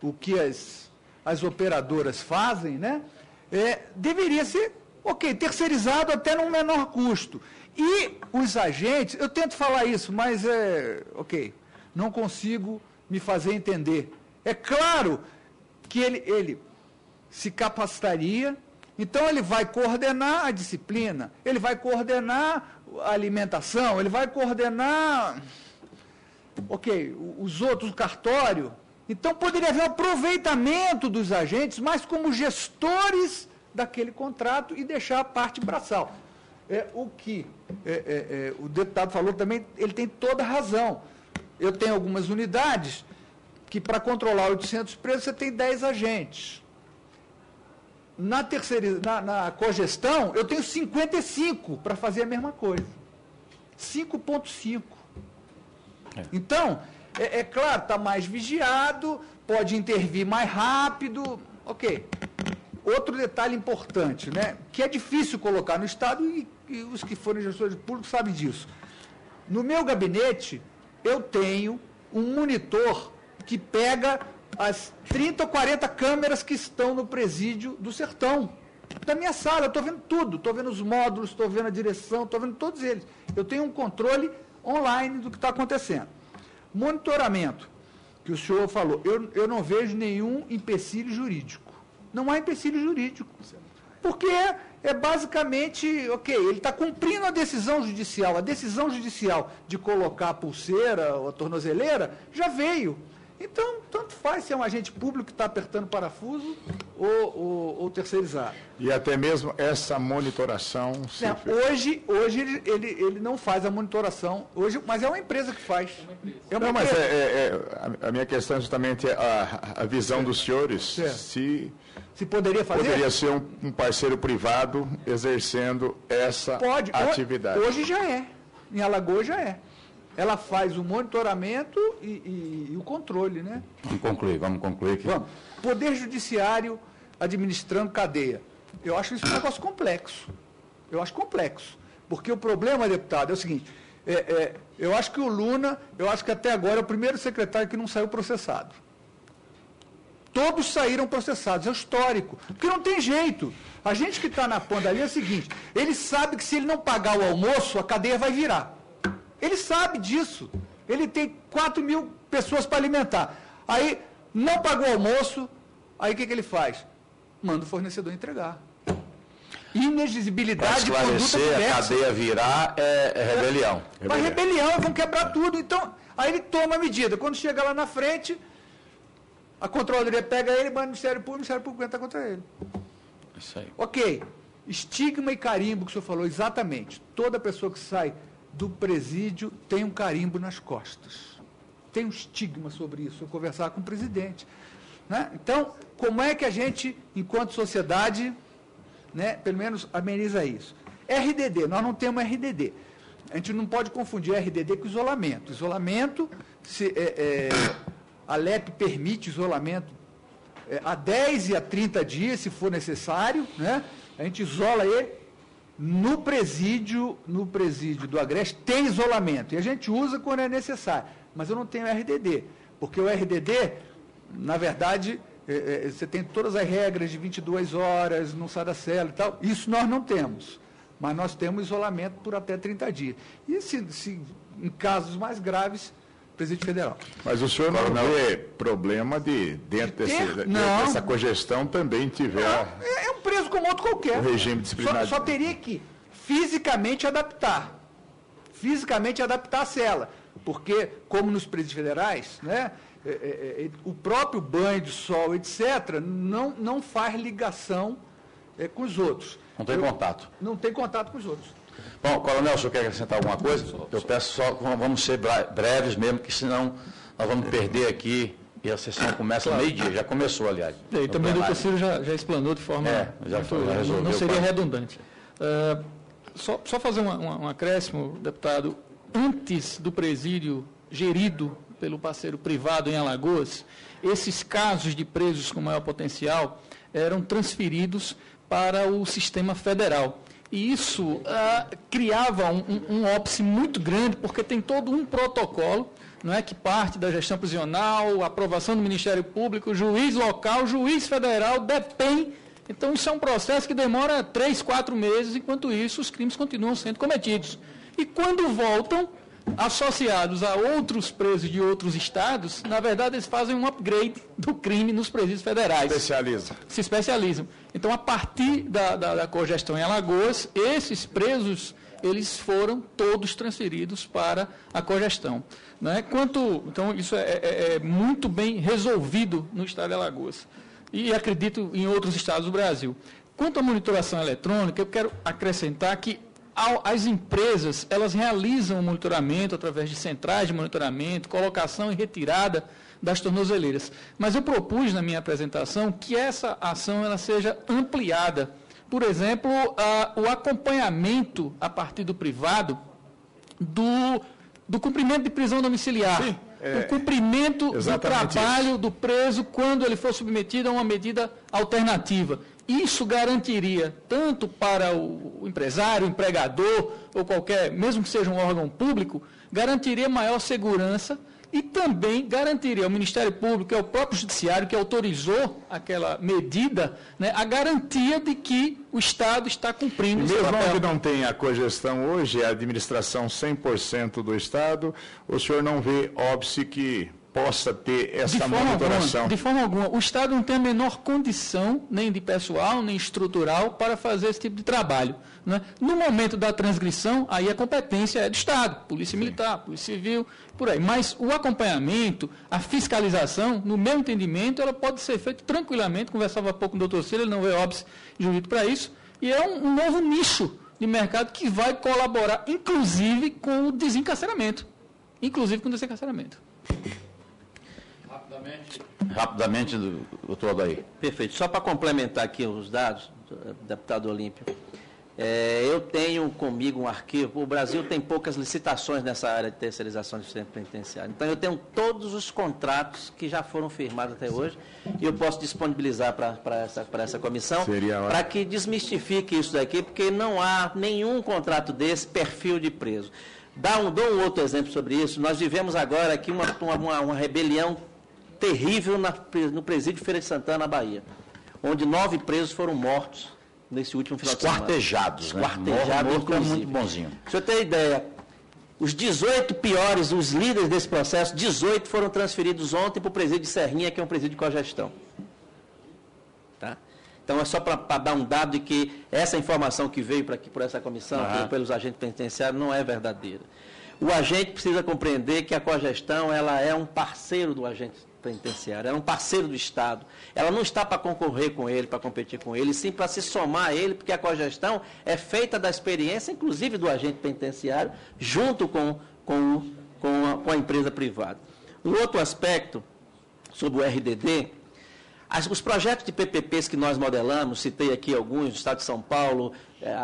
o que as operadoras fazem, né? Deveria ser, terceirizado até num menor custo. E os agentes, eu tento falar isso, mas não consigo me fazer entender. É claro que ele se capacitaria, então ele vai coordenar a disciplina, ele vai coordenar a alimentação, ele vai coordenar, os outros, o cartório. Então poderia haver um aproveitamento dos agentes, mas como gestores daquele contrato e deixar a parte braçal. O que o deputado falou também, ele tem toda a razão. Eu tenho algumas unidades que, para controlar 800 presos, você tem 10 agentes. Na cogestão, eu tenho 55 para fazer a mesma coisa. 5,5. Então, claro, está mais vigiado, pode intervir mais rápido, Outro detalhe importante, né, que é difícil colocar no Estado, e os que forem gestores públicos sabem disso. No meu gabinete, eu tenho um monitor que pega as 30 ou 40 câmeras que estão no presídio do Sertão. Da minha sala, eu estou vendo tudo, estou vendo os módulos, estou vendo a direção, estou vendo todos eles. Eu tenho um controle online do que está acontecendo. Monitoramento, que o senhor falou, eu não vejo nenhum empecilho jurídico. Não há empecilho jurídico. porque é basicamente, ok, ele está cumprindo a decisão judicial. A decisão judicial de colocar a pulseira ou a tornozeleira já veio. Então, tanto faz se é um agente público que está apertando parafuso ou terceirizado. E até mesmo essa monitoração... Hoje ele não faz a monitoração, mas é uma empresa que faz. Mas a minha questão é justamente a visão dos senhores, se poderia fazer? Poderia ser um parceiro privado exercendo essa atividade. Hoje já é. Em Alagoas já é. Ela faz o monitoramento e o controle, né? Vamos concluir aqui. Vamos. Poder Judiciário administrando cadeia. Eu acho isso um negócio complexo. Eu acho complexo. Porque o problema, deputado, é o seguinte, eu acho que o Luna, que até agora é o primeiro secretário que não saiu processado. Todos saíram processados, é o histórico. Porque não tem jeito. A gente que está na ponta ali é o seguinte, ele sabe que se ele não pagar o almoço, a cadeia vai virar. Ele sabe disso. Ele tem 4 mil pessoas para alimentar. Aí, não pagou o almoço, aí o que ele faz? Manda o fornecedor entregar. Inexigibilidade de conduta diversa. A cadeia virar é rebelião. Mas rebelião, vão quebrar tudo. Então, aí ele toma a medida. Quando chega lá na frente, a controladoria pega ele, manda o Ministério Público entra contra ele. Isso aí. Ok. Estigma e carimbo que o senhor falou, exatamente. Toda pessoa que sai do presídio tem um carimbo nas costas. Tem um estigma sobre isso, eu conversar com o presidente. Né? Então, como é que a gente, enquanto sociedade, né, pelo menos ameniza isso? RDD, nós não temos RDD. A gente não pode confundir RDD com isolamento. Isolamento, a LEP permite isolamento a 10 e a 30 dias, se for necessário, né? A gente isola ele. No presídio do Agreste tem isolamento, e a gente usa quando é necessário, mas eu não tenho RDD, porque o RDD, na verdade, você tem todas as regras de 22 horas, não sai da cela e tal, isso nós não temos, mas nós temos isolamento por até 30 dias. E se em casos mais graves, presídio federal. Mas o senhor não vê problema dentro dessa cogestão também tiver... Não, é um preso como outro qualquer. O regime disciplinar. Só teria que fisicamente adaptar a cela. Porque, como nos presídios federais, né, o próprio banho de sol, etc., não faz ligação com os outros. Não tem contato. Não tem contato com os outros. Bom, Coronel, o senhor quer acrescentar alguma coisa? Eu peço só que vamos ser breves mesmo, que senão nós vamos perder aqui e a sessão começa meio-dia. Já começou, aliás. E também o doutor Ciro já explanou de forma... já resolveu, não seria redundante. Só fazer um acréscimo, deputado. Antes do presídio gerido pelo parceiro privado em Alagoas, esses casos de presos com maior potencial eram transferidos para o sistema federal. E isso criava um óbice muito grande, porque tem todo um protocolo, não é, que parte da gestão prisional, aprovação do Ministério Público, juiz local, juiz federal, DEPEN. Então, isso é um processo que demora 3, 4 meses, enquanto isso, os crimes continuam sendo cometidos. E quando voltam, associados a outros presos de outros estados, na verdade, eles fazem um upgrade do crime nos presídios federais. Se especializam. Então, a partir da cogestão em Alagoas, esses presos, eles foram todos transferidos para a cogestão. Né? Então, isso é muito bem resolvido no estado de Alagoas. E acredito em outros estados do Brasil. Quanto à monitoração eletrônica, eu quero acrescentar que as empresas, elas realizam o monitoramento através de centrais de monitoramento, colocação e retirada das tornozeleiras. Mas eu propus na minha apresentação que essa ação ela seja ampliada. Por exemplo, o acompanhamento a partir do privado do cumprimento de prisão domiciliar. Sim, o cumprimento do trabalho do preso quando ele for submetido a uma medida alternativa. Isso garantiria, tanto para o empresário, o empregador, ou qualquer, mesmo que seja um órgão público, garantiria maior segurança e também garantiria ao Ministério Público, que é o próprio Judiciário que autorizou aquela medida, né, a garantia de que o Estado está cumprindo o seu papel. Mesmo que não tenha a cogestão hoje, a administração 100% do Estado, o senhor não vê óbice que possa ter essa monitoração? De forma alguma. O Estado não tem a menor condição, nem de pessoal, nem estrutural, para fazer esse tipo de trabalho. Né? No momento da transgressão, aí a competência é do Estado, Polícia Militar, Polícia Civil, por aí. Mas o acompanhamento, a fiscalização, no meu entendimento, ela pode ser feita tranquilamente. Conversava há pouco com o doutor Ciro, ele não vê óbice jurídico para isso, e é um novo nicho de mercado que vai colaborar, inclusive, com o desencarceramento. Rapidamente, doutor Adair. Perfeito. Só para complementar aqui os dados, deputado Olímpio, eu tenho comigo um arquivo. O Brasil tem poucas licitações nessa área de terceirização de sistema penitenciário. Então, eu tenho todos os contratos que já foram firmados até hoje e eu posso disponibilizar para essa comissão para que desmistifique isso daqui, porque não há nenhum contrato desse perfil de preso. Dou um outro exemplo sobre isso. Nós vivemos agora aqui uma rebelião terrível no presídio Feira de Santana, na Bahia, onde 9 presos foram mortos nesse último final de semana. Esquartejados, né? Esquartejados, morto é muito bonzinho. Para você ter ideia, os 18 piores, os líderes desse processo, 18 foram transferidos ontem para o presídio de Serrinha, que é um presídio de cogestão. Tá? Então, é só para dar um dado de que essa informação que veio aqui por essa comissão, pelos agentes penitenciários, não é verdadeira. O agente precisa compreender que a cogestão ela é um parceiro do agente penitenciário, ela é um parceiro do Estado. Ela não está para concorrer com ele, para competir com ele, sim para se somar a ele, porque a cogestão é feita da experiência, inclusive do agente penitenciário, junto com a empresa privada. Um outro aspecto sobre o RDD, os projetos de PPPs que nós modelamos, citei aqui alguns, do Estado de São Paulo,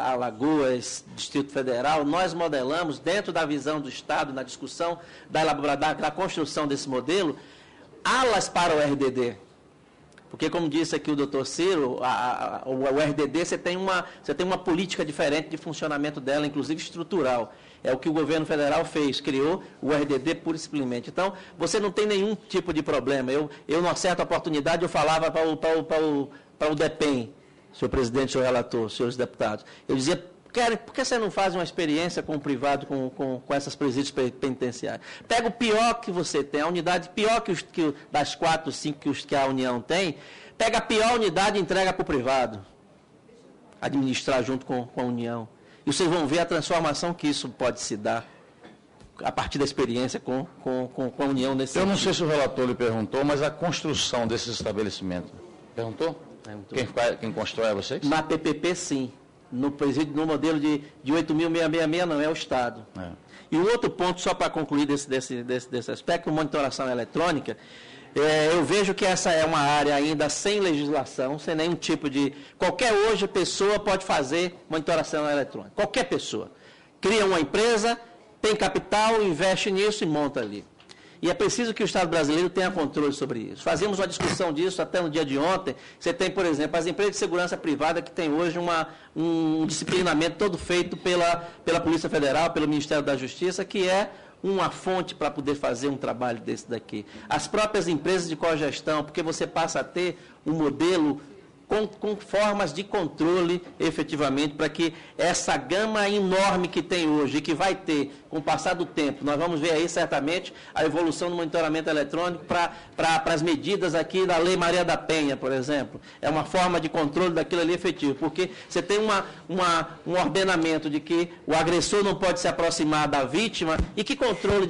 Alagoas, Distrito Federal, nós modelamos dentro da visão do Estado, na discussão da construção desse modelo, alas para o RDD. Porque, como disse aqui o doutor Ciro, o RDD você tem uma política diferente de funcionamento dela, inclusive estrutural. É o que o governo federal fez, criou o RDD pura e simplesmente. Então, você não tem nenhum tipo de problema. Eu numa certa oportunidade, eu falava para o DEPEN, senhor presidente, senhor relator, senhores deputados, eu dizia, por que você não faz uma experiência com o privado, com essas presídios penitenciários? Pega o pior que você tem, a unidade pior que das 4, 5 que a União tem, pega a pior unidade e entrega para o privado, administrar junto com a União. E vocês vão ver a transformação que isso pode se dar a partir da experiência com a União nesse Eu não sei se o relator lhe perguntou, mas a construção desses estabelecimentos. Perguntou? Quem constrói é vocês? Na PPP, sim. No modelo de 8.666, não, é o Estado. E um outro ponto, só para concluir desse aspecto, monitoração eletrônica, eu vejo que essa é uma área ainda sem legislação, sem nenhum tipo de... Qualquer hoje pessoa pode fazer monitoração eletrônica. Qualquer pessoa. Cria uma empresa, tem capital, investe nisso e monta ali. E é preciso que o Estado brasileiro tenha controle sobre isso. Fazíamos uma discussão disso até no dia de ontem. Você tem, por exemplo, as empresas de segurança privada que têm hoje um disciplinamento todo feito pela Polícia Federal, pelo Ministério da Justiça, que é uma fonte para poder fazer um trabalho desse daqui. As próprias empresas de cogestão, porque você passa a ter um modelo com formas de controle, efetivamente, para que essa gama enorme que tem hoje e que vai ter, com o passar do tempo, nós vamos ver aí, certamente, a evolução do monitoramento eletrônico para as medidas aqui da Lei Maria da Penha, por exemplo. É uma forma de controle daquilo ali efetivo, porque você tem um ordenamento de que o agressor não pode se aproximar da vítima, e que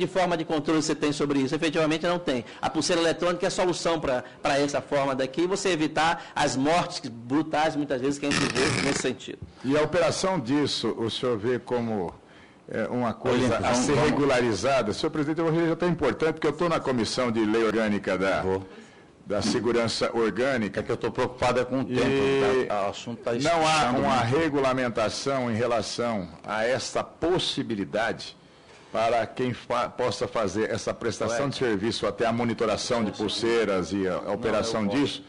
forma de controle você tem sobre isso? Efetivamente não tem. A pulseira eletrônica é a solução para essa forma daqui, e você evitar as mortes brutais, muitas vezes, que a gente vê nesse sentido. E a operação disso, o senhor vê como uma coisa a ser regularizada? Senhor presidente, eu vou até importante, porque eu estou na comissão de lei orgânica da segurança orgânica. É que eu estou preocupado com o tempo, o assunto está não há uma regulamentação em relação a essa possibilidade para quem possa fazer essa prestação de serviço, até a monitoração de pulseiras e a operação disso.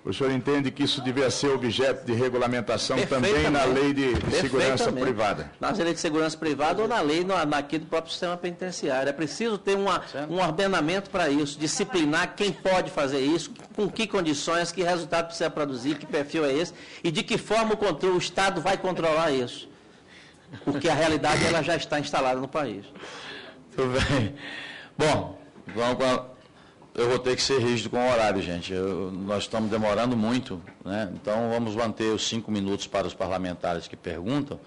O senhor entende que isso devia ser objeto de regulamentação também na lei de segurança privada? Na lei de segurança privada ou na lei aqui do próprio sistema penitenciário. É preciso ter um ordenamento para isso, disciplinar quem pode fazer isso, com que condições, que resultado precisa produzir, que perfil é esse, e de que forma o Estado vai controlar isso. Porque a realidade ela já está instalada no país. Tudo bem. Bom, vamos com Eu vou ter que ser rígido com o horário, gente. Nós estamos demorando muito, né? Então vamos manter os 5 minutos para os parlamentares que perguntam.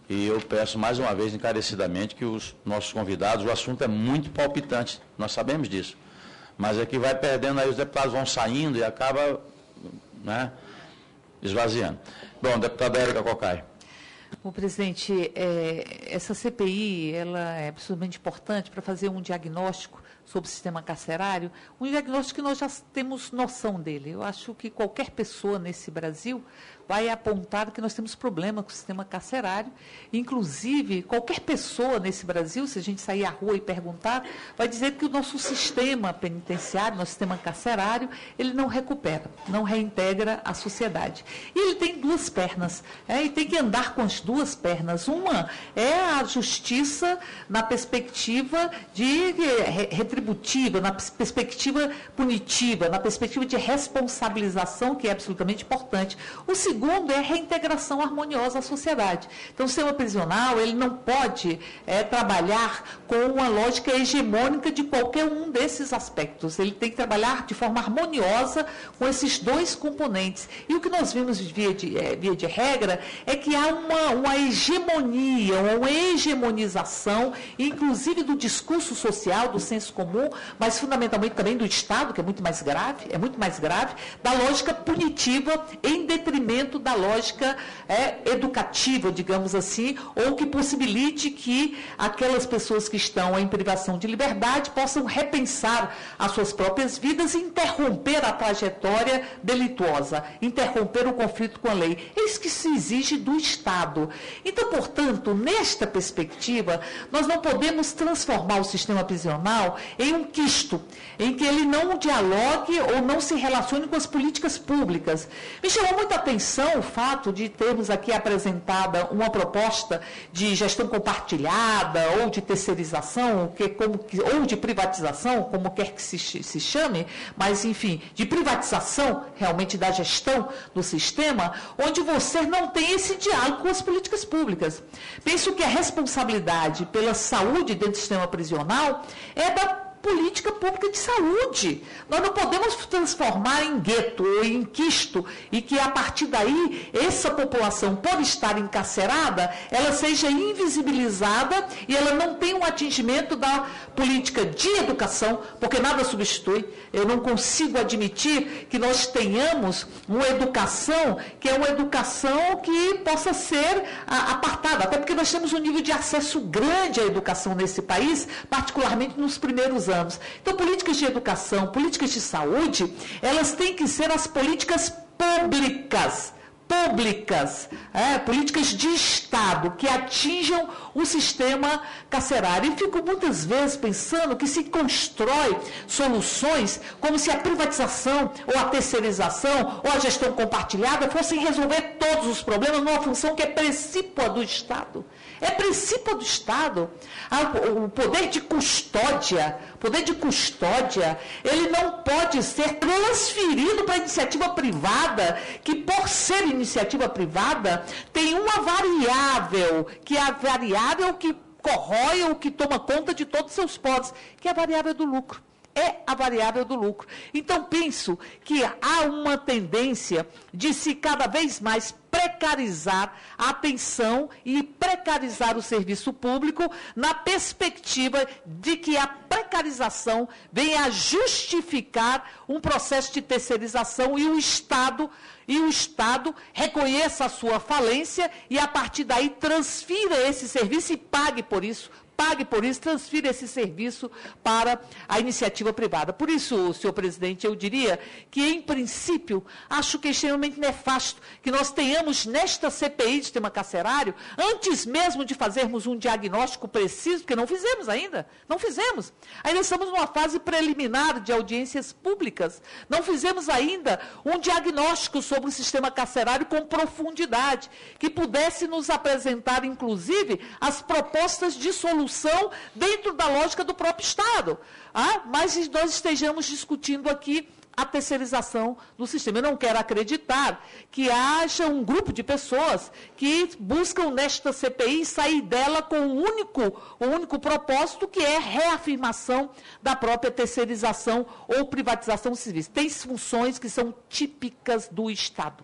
E eu peço mais uma vez encarecidamente que os nossos convidados, o assunto é muito palpitante, nós sabemos disso. Mas é que vai perdendo, aí os deputados vão saindo e acaba, né, esvaziando. Bom, deputada Érica Cocai. Bom, presidente, essa CPI ela é absolutamente importante para fazer um diagnóstico sobre o sistema carcerário, um diagnóstico que nós já temos noção dele. Eu acho que qualquer pessoa nesse Brasil vai apontar que nós temos problema com o sistema carcerário. Inclusive, qualquer pessoa nesse Brasil, se a gente sair à rua e perguntar, vai dizer que o nosso sistema penitenciário, nosso sistema carcerário, ele não recupera, não reintegra a sociedade. E ele tem duas pernas, e tem que andar com as duas pernas. Uma é a justiça na perspectiva retributiva, na perspectiva punitiva, na perspectiva de responsabilização, que é absolutamente importante. O segundo é a reintegração harmoniosa à sociedade. Então, o sistema prisional, ele não pode trabalhar com uma lógica hegemônica de qualquer um desses aspectos. Ele tem que trabalhar de forma harmoniosa com esses dois componentes. E o que nós vimos via de regra é que há uma hegemonia, uma hegemonização, inclusive do discurso social, do senso comum, mas fundamentalmente também do Estado, que é muito mais grave, da lógica punitiva em detrimento da lógica educativa, digamos assim, ou que possibilite que aquelas pessoas que estão em privação de liberdade possam repensar as suas próprias vidas e interromper a trajetória delituosa, interromper o conflito com a lei. É isso que se exige do Estado. Então, portanto, nesta perspectiva, nós não podemos transformar o sistema prisional em um quisto, em que ele não dialogue ou não se relacione com as políticas públicas. Me chamou muita atenção o fato de termos aqui apresentada uma proposta de gestão compartilhada ou de terceirização, ou de privatização, como quer que se chame, mas, enfim, de privatização realmente da gestão do sistema, onde você não tem esse diálogo com as políticas públicas. Penso que a responsabilidade pela saúde dentro do sistema prisional é da política pública de saúde. Nós não podemos transformar em gueto ou em quisto e que, a partir daí, essa população, por estar encarcerada, ela seja invisibilizada e ela não tenha um atingimento da política de educação, porque nada substitui. Eu não consigo admitir que nós tenhamos uma educação que é uma educação que possa ser apartada, até porque nós temos um nível de acesso grande à educação nesse país, particularmente nos primeiros anos. Então, políticas de educação, políticas de saúde, elas têm que ser as políticas públicas, políticas de Estado que atinjam o sistema carcerário. E fico muitas vezes pensando que se constrói soluções como se a privatização ou a terceirização ou a gestão compartilhada fossem resolver todos os problemas numa função que é precípua do Estado. É princípio do Estado. O poder de custódia, ele não pode ser transferido para a iniciativa privada, que, por ser iniciativa privada, tem uma variável, que é a variável que corrói ou que toma conta de todos os seus podes, que é a variável do lucro. Então, penso que há uma tendência de se cada vez mais precarizar a atenção e precarizar o serviço público, na perspectiva de que a precarização venha a justificar um processo de terceirização e o Estado reconheça a sua falência e, a partir daí, transfira esse serviço e pague por isso, transfira esse serviço para a iniciativa privada. Por isso, senhor presidente, eu diria que, em princípio, acho que é extremamente nefasto que nós tenhamos nesta CPI de sistema carcerário, antes mesmo de fazermos um diagnóstico preciso, porque não fizemos ainda, Ainda estamos numa fase preliminar de audiências públicas, não fizemos ainda um diagnóstico sobre o sistema carcerário com profundidade, que pudesse nos apresentar, inclusive, as propostas de solução dentro da lógica do próprio Estado. Mas nós estejamos discutindo aqui a terceirização do sistema. Eu não quero acreditar que haja um grupo de pessoas que buscam nesta CPI sair dela com um único propósito, que é reafirmação da própria terceirização ou privatização do serviço. Tem funções que são típicas do Estado.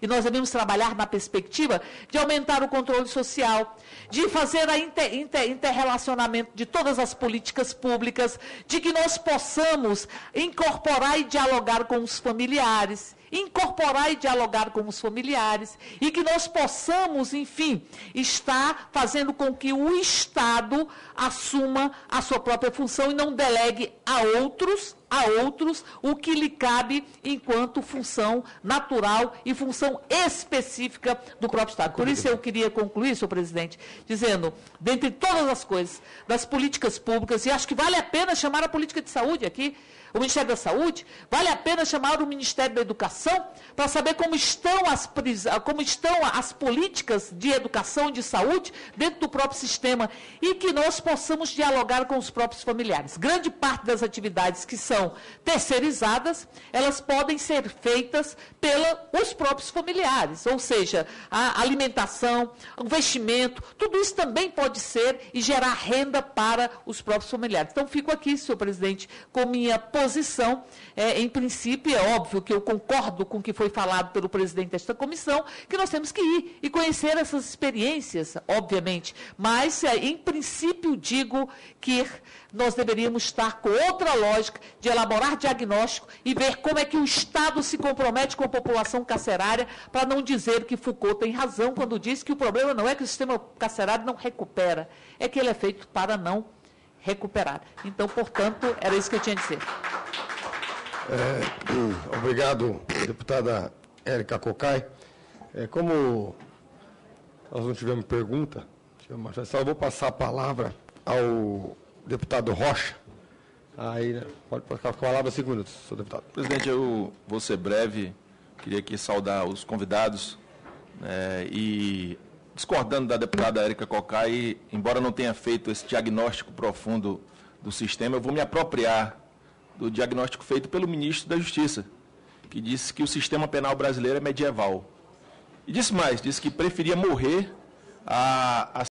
E nós devemos trabalhar na perspectiva de aumentar o controle social, de fazer a interrelacionamento de todas as políticas públicas, de que nós possamos incorporar e dialogar com os familiares, e que nós possamos, enfim, estar fazendo com que o Estado assuma a sua própria função e não delegue a outros o que lhe cabe enquanto função natural e função específica do próprio Estado. Por isso eu queria concluir, senhor presidente, dizendo, dentre todas as coisas, das políticas públicas, e acho que vale a pena chamar a política de saúde aqui, o Ministério da Saúde, vale a pena chamar o Ministério da Educação para saber como estão as políticas de educação e de saúde dentro do próprio sistema e que nós possamos dialogar com os próprios familiares. Grande parte das que são terceirizadas, elas podem ser feitas pelos próprios familiares, ou seja, a alimentação, o vestimento, tudo isso também pode ser e gerar renda para os próprios familiares. Então, fico aqui, senhor presidente, com minha posição. Em princípio, é óbvio que eu concordo com o que foi falado pelo presidente desta comissão, que nós temos que ir e conhecer essas experiências, obviamente, mas, em princípio, digo que nós deveríamos estar com outra lógica de elaborar diagnóstico e ver como é que o Estado se compromete com a população carcerária, para não dizer que Foucault tem razão quando diz que o problema não é que o sistema carcerário não recupera, é que ele é feito para não recuperar. Então, portanto, era isso que eu tinha a dizer. Obrigado, deputada Érica Cocai. Como nós não tivemos pergunta, eu vou passar a palavra ao deputado Rocha. Aí, pode ficar com a palavra 5 minutos, senhor deputado. Presidente, eu vou ser breve. Queria aqui saudar os convidados e, discordando da deputada Érica Cocai, embora não tenha feito esse diagnóstico profundo do sistema, eu vou me apropriar do diagnóstico feito pelo ministro da Justiça, que disse que o sistema penal brasileiro é medieval. E disse mais, disse que preferia morrer a